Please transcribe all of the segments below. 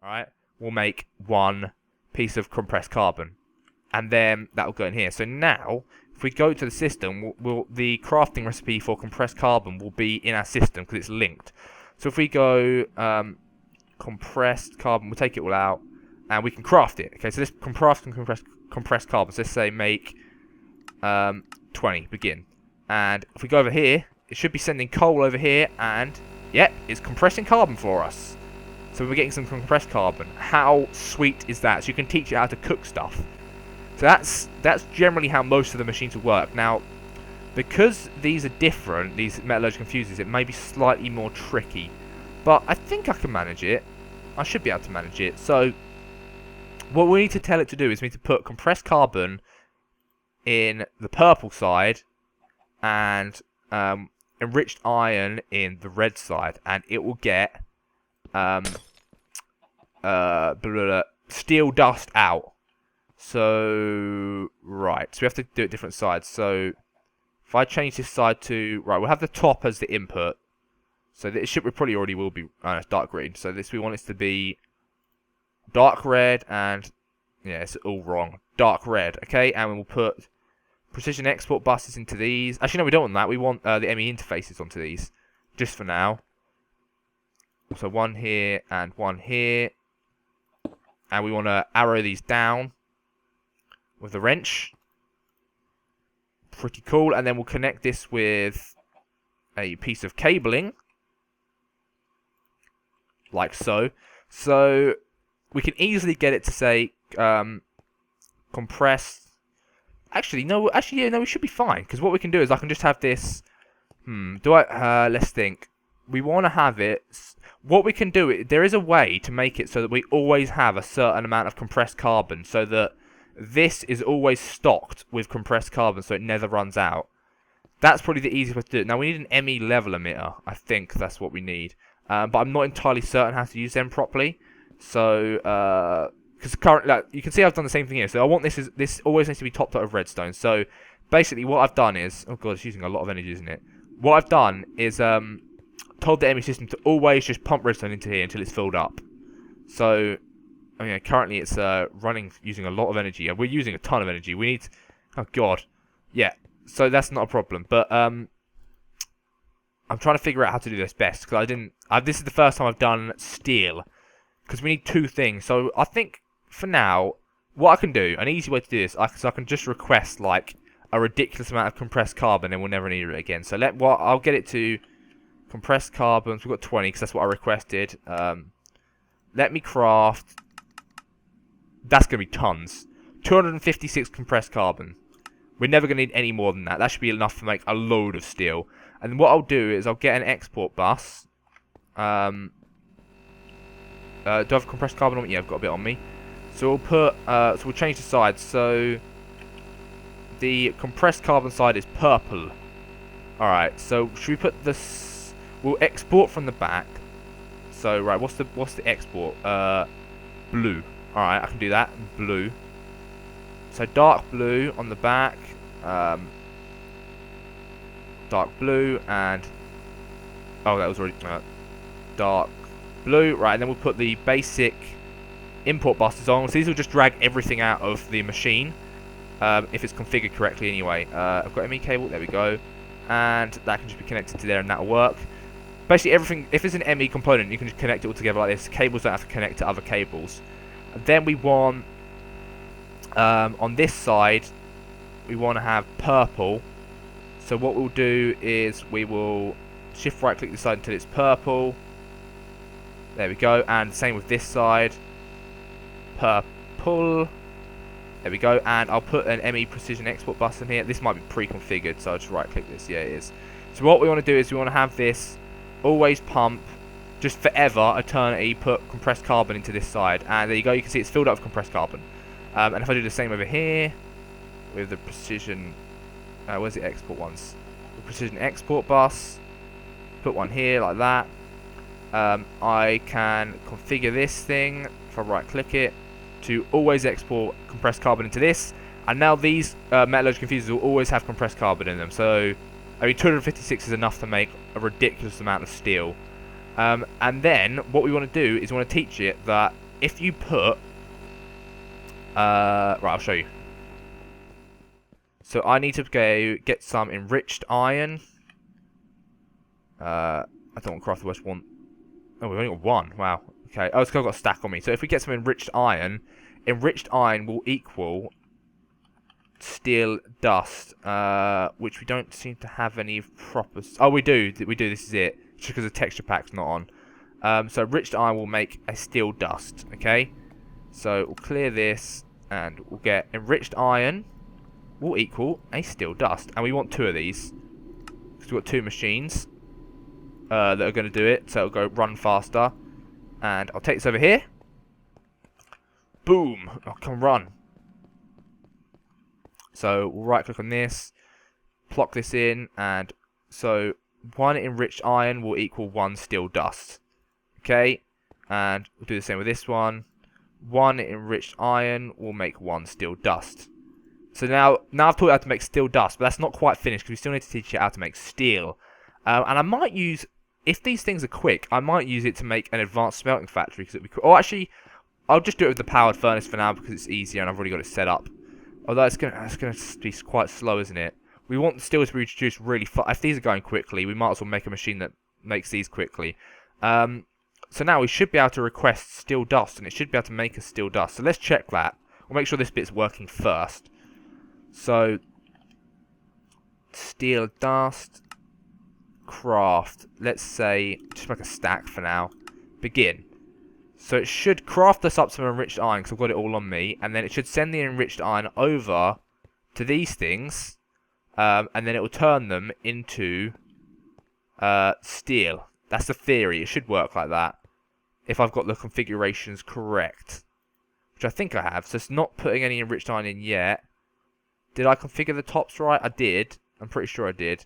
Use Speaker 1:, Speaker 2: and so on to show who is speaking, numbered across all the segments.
Speaker 1: Alright, we'll make 1 piece of compressed carbon. And then that will go in here. So now, if we go to the system, the crafting recipe for compressed carbon will be in our system because it's linked. So if we go compressed carbon, we'll take it all out, and we can craft it. Okay, so this compressed carbon. So let's say make 20, begin. And if we go over here, it should be sending coal over here, and yep, it's compressing carbon for us. So we're getting some compressed carbon. How sweet is that? So you can teach it how to cook stuff. So that's generally how most of the machines will work. Now, because these are different, these metallurgical fuses, it may be slightly more tricky. But I think I can manage it. I should be able to manage it. So, what we need to tell it to do is we need to put compressed carbon in the purple side and enriched iron in the red side. And it will get steel dust out. So, right. So we have to do it different sides. So, if I change this side to... Right, we'll have the top as the input. So it should probably already will be dark green. So this we want it to be dark red and yeah, it's all wrong. Dark red, okay, and we'll put precision export buses into these. Actually, no, we don't want that. We want the ME interfaces onto these, just for now. So 1 here and 1 here, and we want to arrow these down with the wrench. Pretty cool, and then we'll connect this with a piece of cabling. Like so. So we can easily get it to say compressed. Actually, no. Actually, yeah, no. We should be fine because what we can do is I can just have this. Let's think. We want to have it. What we can do, there is a way to make it so that we always have a certain amount of compressed carbon, so that this is always stocked with compressed carbon, so it never runs out. That's probably the easiest way to do it. Now we need an ME level emitter. I think that's what we need. But I'm not entirely certain how to use them properly. So, because currently, like, you can see I've done the same thing here. So I want this always needs to be topped out of redstone. So basically, what I've done is, oh god, it's using a lot of energy, isn't it? What I've done is told the ME system to always just pump redstone into here until it's filled up. So, I mean, currently it's running using a lot of energy. We're using a ton of energy. We need, oh god, yeah. So that's not a problem. But I'm trying to figure out how to do this best because this is the first time I've done steel because we need 2 things. So I think for now, what I can do, an easy way to do this, so I can just request like a ridiculous amount of compressed carbon, and we'll never need it again. So I'll get it to compressed carbon. So we've got 20 because that's what I requested. Let me craft. That's gonna be tons. 256 compressed carbon. We're never going to need any more than that. That should be enough to make a load of steel. And what I'll do is I'll get an export bus. Do I have compressed carbon on me? Yeah, I've got a bit on me. So we'll put, so we'll change the sides. So the compressed carbon side is purple. Alright, so should we put this, we'll export from the back. So, right, what's the export? Blue. Alright, I can do that. Blue. So dark blue on the back, dark blue, and oh, that was already dark blue. Right, and then we'll put the basic import buses on. So these will just drag everything out of the machine if it's configured correctly. Anyway, I've got ME cable. There we go, and that can just be connected to there, and that'll work. Basically, everything. If it's an ME component, you can just connect it all together like this. Cables don't have to connect to other cables. And then we want. On this side, we want to have purple. So what we'll do is we will shift right click this side until it's purple. There we go. And same with this side. Purple. There we go. And I'll put an ME precision export bus in here. This might be pre-configured, so I'll just right click this. Yeah, it is. So what we want to do is we want to have this always pump just forever, eternity, put compressed carbon into this side. And there you go. You can see it's filled up with compressed carbon. And if I do the same over here with the precision, where's the export ones? The precision export bus, put one here like that. I can configure this thing, if I right click it, to always export compressed carbon into this. And now these metallurgical fuses will always have compressed carbon in them. So, I mean, 256 is enough to make a ridiculous amount of steel. And then, what we want to do is we want to teach it that if you put... right, I'll show you. So I need to go get some enriched iron. I don't want craft the West one. Oh, we've only got one. Wow. Okay. Oh, it's got a stack on me. So if we get some enriched iron will equal steel dust, which we don't seem to have any proper... Oh, we do. We do. This is it. Just because the texture pack's not on. So enriched iron will make a steel dust. Okay. So we'll clear this, and we'll get enriched iron will equal a steel dust, and we want 2 of these because we've got 2 machines that are going to do it, so it'll go run faster. And I'll take this over here. Boom! Oh, come run. So we'll right click on this, plug this in, and so 1 enriched iron will equal 1 steel dust. Okay, and we'll do the same with this one. 1 enriched iron will make 1 steel dust. So now I've taught you how to make steel dust, but that's not quite finished because we still need to teach you how to make steel. And I might use, if these things are quick, I might use it to make an advanced smelting factory because it'd be cool. Or actually, I'll just do it with the powered furnace for now because it's easier and I've already got it set up. Although it's gonna be quite slow, isn't it? We want steel to be reduced really fast. If these are going quickly, we might as well make a machine that makes these quickly. So now we should be able to request steel dust, and it should be able to make us steel dust. So let's check that. We'll make sure this bit's working first. So, steel dust, craft, let's say, just make a stack for now, begin. So it should craft us up some enriched iron, because I've got it all on me, and then it should send the enriched iron over to these things, and then it will turn them into steel. That's the theory, it should work like that, if I've got the configurations correct, which I think I have. So it's not putting any enriched iron in yet. Did I configure the tops right? I did. I'm pretty sure I did.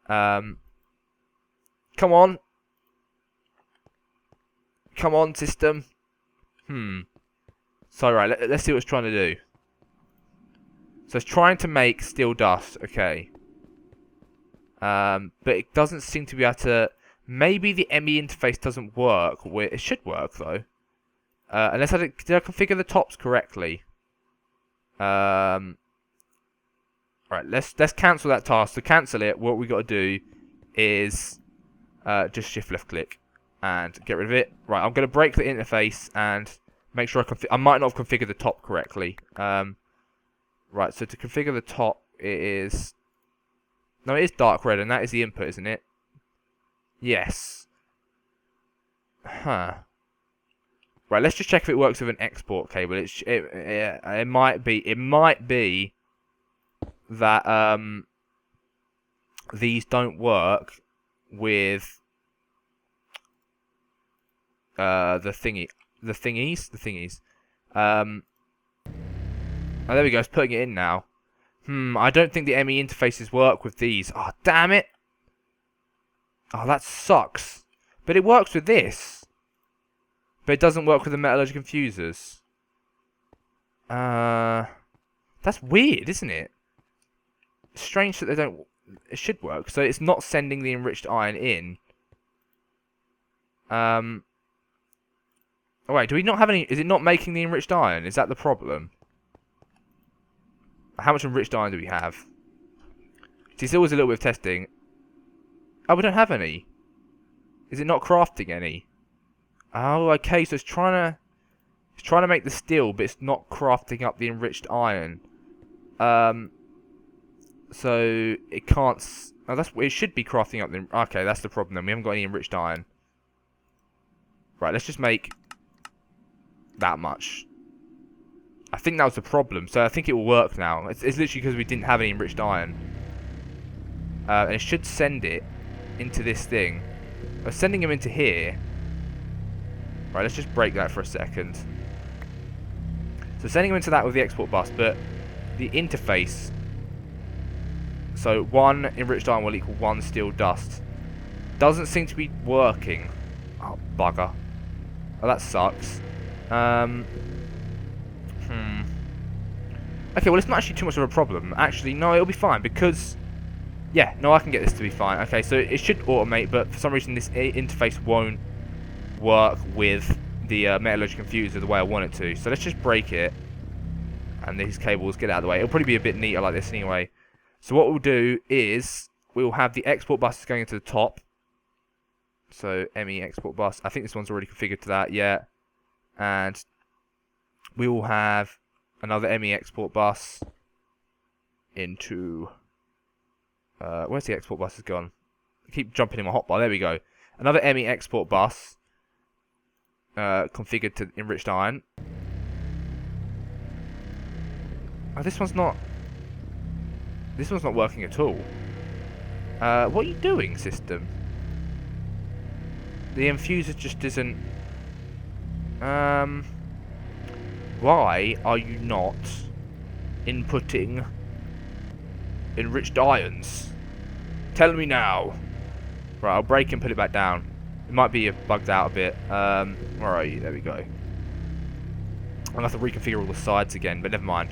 Speaker 1: Come on. Come on, system. So, right, let's see what it's trying to do. So, it's trying to make steel dust. Okay. But it doesn't seem to be able to... Maybe the ME interface doesn't work. It should work, though. Unless did I configure the tops correctly? Right, let's cancel that task. To cancel it, what we got to do is just shift left click and get rid of it. Right, I'm going to break the interface and make sure I might not have configured the top correctly. Right, so to configure the top, it is... No, it is dark red, and that is the input, isn't it? Yes. Huh. Right, let's just check if it works with an export cable. It might be that these don't work with the thingies. Oh, there we go. It's putting it in now. I don't think the ME interfaces work with these. Oh, damn it! Oh, that sucks. But it works with this. But it doesn't work with the metallurgical fusers. That's weird, isn't it? Strange that they don't... It should work. So it's not sending the enriched iron in. Oh, wait, do we not have any... Is it not making the enriched iron? Is that the problem? How much enriched iron do we have? See, it's always a little bit of testing. Oh, we don't have any. Is it not crafting any? Oh, okay, so it's trying to make the steel, but it's not crafting up the enriched iron. So it can't... Oh, it should be crafting up the... Okay, that's the problem then. We haven't got any enriched iron. Right, let's just make that much. I think that was the problem, so I think it will work now. It's literally because we didn't have any enriched iron. And it should send it into this thing. I'm sending him into here. Right, let's just break that for a second. So sending him into that with the export bus, but the interface... So 1 enriched iron will equal 1 steel dust. Doesn't seem to be working. Oh, bugger. Oh, that sucks. Okay, well, it's not actually too much of a problem. Actually, no, it'll be fine because... Yeah, no, I can get this to be fine. Okay, so it should automate, but for some reason this interface won't work with the metallurgical confuser the way I want it to. So let's just break it. And these cables get out of the way. It'll probably be a bit neater like this anyway. So what we'll do is we'll have the export buses going to the top. So ME export bus. I think this one's already configured to that, yeah. And we will have another ME export bus into... where's the export bus has gone? I keep jumping in my hotbar. There we go. Another ME export bus configured to enriched iron. Oh, this one's not working at all. What are you doing, system? The infuser just isn't... Why are you not inputting enriched ions? Tell me now. Right, I'll break and put it back down. It might be bugged out a bit. Where are you? There we go. I'm going to have to reconfigure all the sides again, but never mind.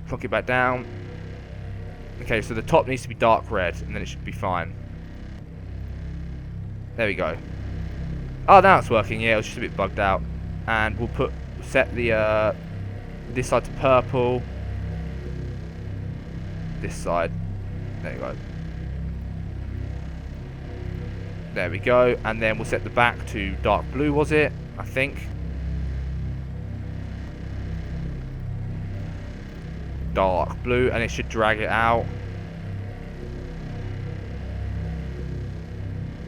Speaker 1: Plonk it back down. Okay, so the top needs to be dark red, and then it should be fine. There we go. Oh, now it's working. Yeah, it was just a bit bugged out. And we'll set the this side to purple. This side. There you go. There we go. And then we'll set the back to dark blue, was it? I think. Dark blue, and it should drag it out.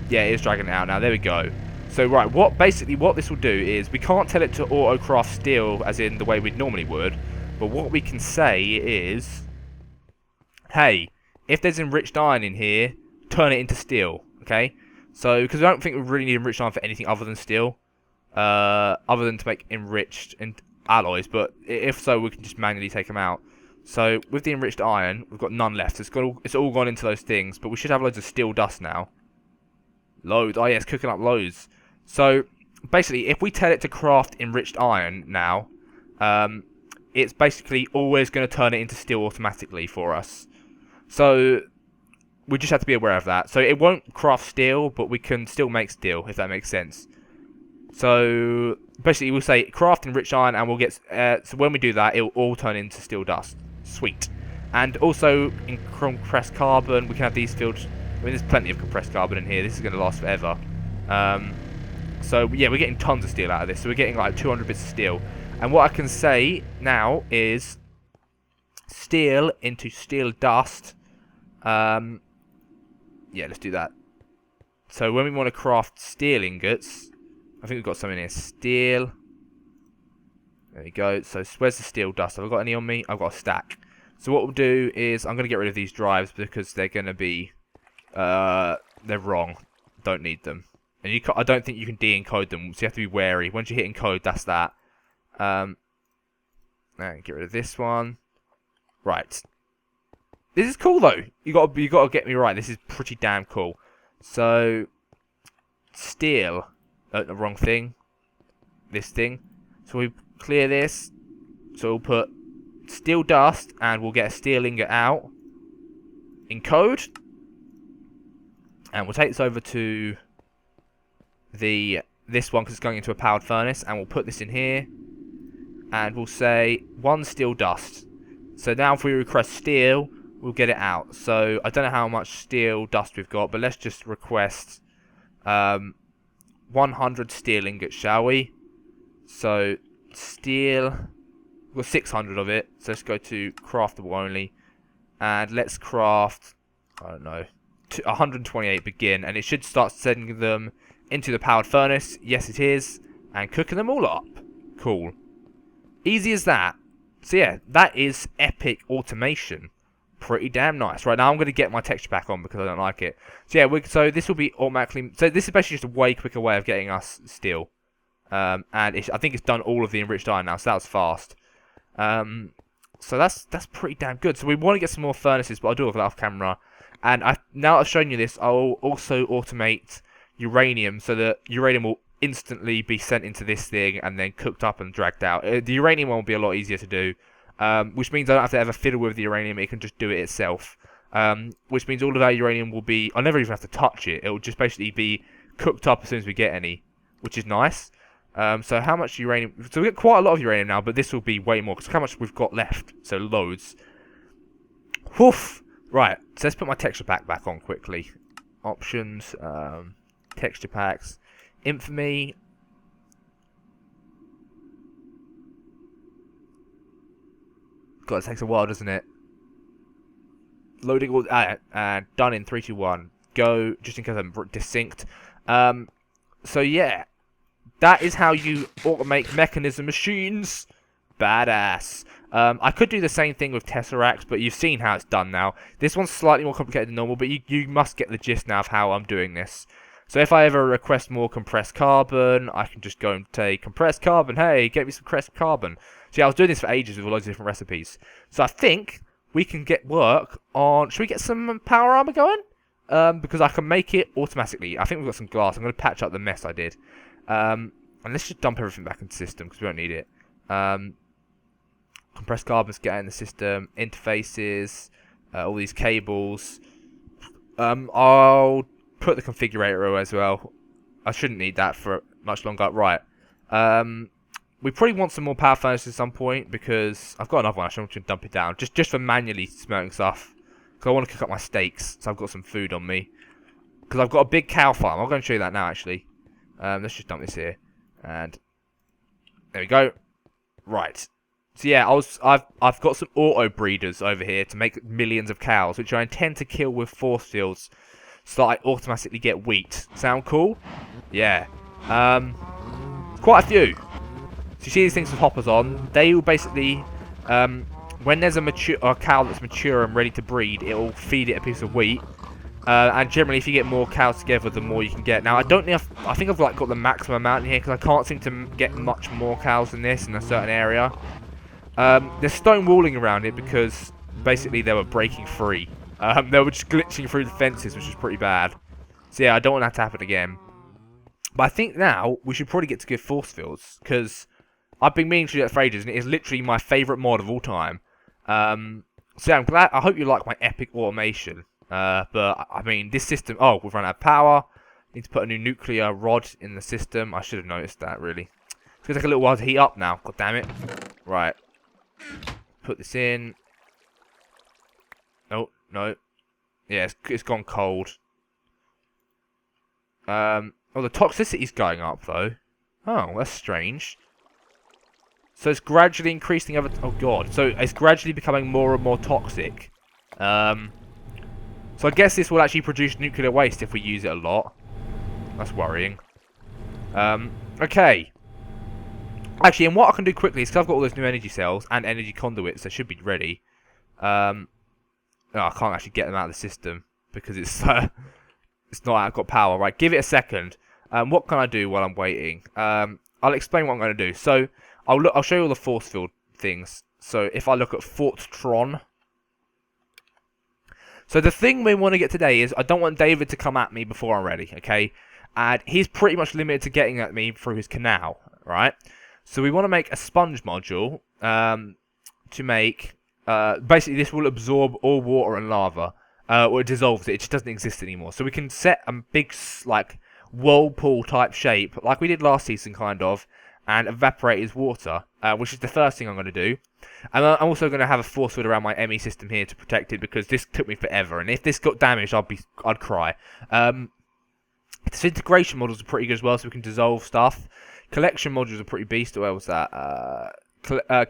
Speaker 1: Yeah, it is dragging it out now. There we go. So right, what this will do is we can't tell it to auto-craft steel as in the way we normally would, but what we can say is, hey, if there's enriched iron in here, turn it into steel. Okay? So because I don't think we really need enriched iron for anything other than steel, other than to make enriched alloys. But if so, we can just manually take them out. So with the enriched iron, we've got none left. It's all gone into those things, but we should have loads of steel dust now. Loads. Oh yeah, it's cooking up loads. So basically, if we tell it to craft enriched iron now, it's basically always going to turn it into steel automatically for us. So we just have to be aware of that. So it won't craft steel, but we can still make steel, if that makes sense. So basically, we'll say craft enriched iron, and we'll get. So when we do that, it will all turn into steel dust. Sweet. And also in compressed carbon, we can have these filled. I mean, there's plenty of compressed carbon in here. This is going to last forever. So yeah, we're getting tons of steel out of this. So we're getting like 200 bits of steel. And what I can say now is steel into steel dust. Yeah, let's do that. So when we want to craft steel ingots, I think we've got some in here. Steel. There we go. So where's the steel dust? Have I got any on me? I've got a stack. So what we'll do is I'm going to get rid of these drives because they're going to be... they're wrong. Don't need them. And I don't think you can de-encode them, so you have to be wary. Once you hit encode, that's that. Now get rid of this one. Right. This is cool though. You got to get me right. This is pretty damn cool. So steel. The wrong thing. This thing. So we clear this. So we'll put steel dust, and we'll get a steel ingot out. Encode. And we'll take this over to this one because it's going into a powered furnace, and we'll put this in here, and we'll say 1 steel dust. So now if we request steel, we'll get it out. So I don't know how much steel dust we've got, but let's just request 100 steel ingots, shall we? So steel, we've got 600 of it, so let's go to craftable only, and let's craft, I don't know, 128 begin, and it should start sending them into the powered furnace. Yes, it is. And cooking them all up. Cool. Easy as that. So yeah, that is epic automation. Pretty damn nice. Right, now I'm going to get my texture pack on because I don't like it. So yeah, so this will be automatically... So this is basically just a way quicker way of getting us steel. And I think it's done all of the enriched iron now, so that was fast. So that's pretty damn good. So we want to get some more furnaces, but I'll do it off camera. And now I've shown you this, I'll also automate uranium so that uranium will instantly be sent into this thing and then cooked up and dragged out. The uranium one will be a lot easier to do, which means I don't have to ever fiddle with the uranium, it can just do it itself. Which means all of our uranium will be, I'll never even have to touch it, it will just basically be cooked up as soon as we get any. which is nice. So how much uranium? So we get quite a lot of uranium now, but this will be way more, because how much we've got left. So loads. Woof! Right, so let's put my texture pack back on quickly. Options, texture packs, infamy. God, it takes a while, doesn't it? Loading all, and done in 3, 2, 1. Go, just in case I'm desynced. So yeah, that is how you automate mechanism machines. Badass. I could do the same thing with Tesseracts, but you've seen how it's done now. This one's slightly more complicated than normal, but you must get the gist now of how I'm doing this. So if I ever request more compressed carbon, I can just go and say, compressed carbon, hey, get me some compressed carbon. See, I was doing this for ages with loads of different recipes. So I think we can get work on... Should we get some power armor going? Because I can make it automatically. I think we've got some glass. I'm going to patch up the mess I did. And let's just dump everything back into the system, because we don't need it. Compressed carbons get in the system, interfaces, all these cables. I'll put the configurator as well. I shouldn't need that for much longer. Right. We probably want some more power furnaces at some point, because I've got another one. Actually, I'm going to dump it down just for manually smelting stuff. Because I want to cook up my steaks, so I've got some food on me. Because I've got a big cow farm. I'm going to show you that now, actually. Let's just dump this here, and there we go. Right. So yeah, I've got some auto breeders over here to make millions of cows, which I intend to kill with force fields, so that I automatically get wheat. Sound cool? Yeah. Quite a few. So you see these things with hoppers on. They will basically, when there's a cow that's mature and ready to breed, it will feed it a piece of wheat. And generally, if you get more cows together, the more you can get. Now, I don't know if I think I've like got the maximum amount in here, because I can't seem to get much more cows than this in a certain area. There's stone walling around it because basically they were breaking free. They were just glitching through the fences, which is pretty bad. So yeah, I don't want that to happen again. But I think now we should probably get to good force fields, because I've been meaning to do that for ages, and it is literally my favourite mod of all time. So yeah, I'm glad. I hope you like my epic automation. But I mean, this system. Oh, we've run out of power. Need to put a new nuclear rod in the system. I should have noticed that, really. It's gonna take a little while to heat up now. God damn it! Right. Put this in. Oh no. Yeah, it's gone cold. Oh, the toxicity's going up though. Oh, that's strange. So it's gradually increasing over... Oh god. So it's gradually becoming more and more toxic. So I guess this will actually produce nuclear waste if we use it a lot. That's worrying. Okay. Actually, and what I can do quickly is, because I've got all those new energy cells and energy conduits that should be ready. Oh, I can't actually get them out of the system because it's it's not I've got power. Right, give it a second. What can I do while I'm waiting? I'll explain what I'm going to do. So I'll show you all the force field things. So if I look at Tron. So the thing we want to get today is I don't want David to come at me before I'm ready, okay? And he's pretty much limited to getting at me through his canal, right? So we want to make a sponge module to make... basically, this will absorb all water and lava. Or it dissolves it. It just doesn't exist anymore. So we can set a big, like, whirlpool type shape, like we did last season, kind of, and evaporate his water, which is the first thing I'm going to do. And I'm also going to have a force field around my ME system here to protect it, because this took me forever, and if this got damaged, I'd cry. Disintegration models are pretty good as well, so we can dissolve stuff. Collection modules are pretty beast. Where was that?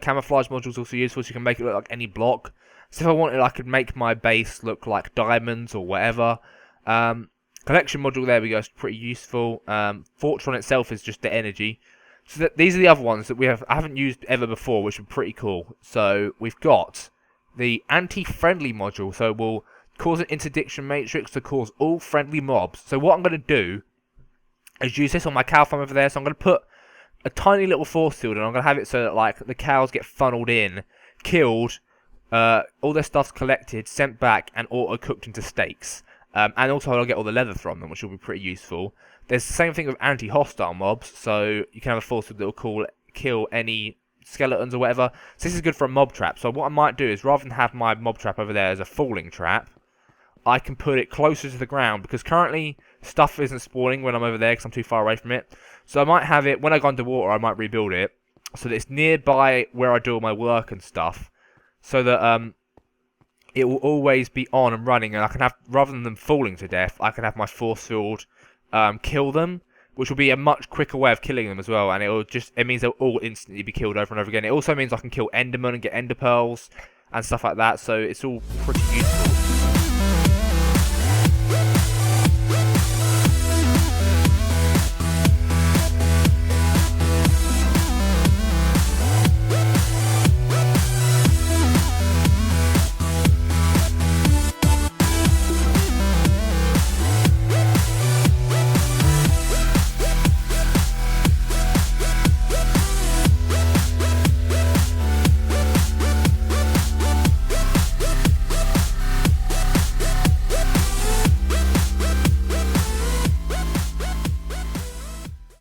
Speaker 1: Camouflage modules also useful, so you can make it look like any block. So if I wanted, I could make my base look like diamonds or whatever. Collection module, there we go, is pretty useful. Voltz itself is just the energy. So these are the other ones that I haven't used ever before, which are pretty cool. So we've got the anti-friendly module, so we'll cause an interdiction matrix to cause all friendly mobs. So what I'm going to do is use this on my cow farm over there. So I'm going to put a tiny little force field, and I'm going to have it so that like the cows get funneled in, killed, all their stuff's collected, sent back, and auto-cooked into steaks. And also I'll get all the leather from them, which will be pretty useful. There's the same thing with anti-hostile mobs, so you can have a force field that will kill any skeletons or whatever. So this is good for a mob trap. So what I might do is, rather than have my mob trap over there as a falling trap, I can put it closer to the ground, because currently stuff isn't spawning when I'm over there because I'm too far away from it. So I might have it, when I go underwater, I might rebuild it so that it's nearby where I do all my work and stuff, so that it will always be on and running, and I can have, rather than them falling to death, I can have my force field kill them, which will be a much quicker way of killing them as well, and it means they'll all instantly be killed over and over again. It also means I can kill Endermen and get Ender Pearls and stuff like that, so it's all pretty useful.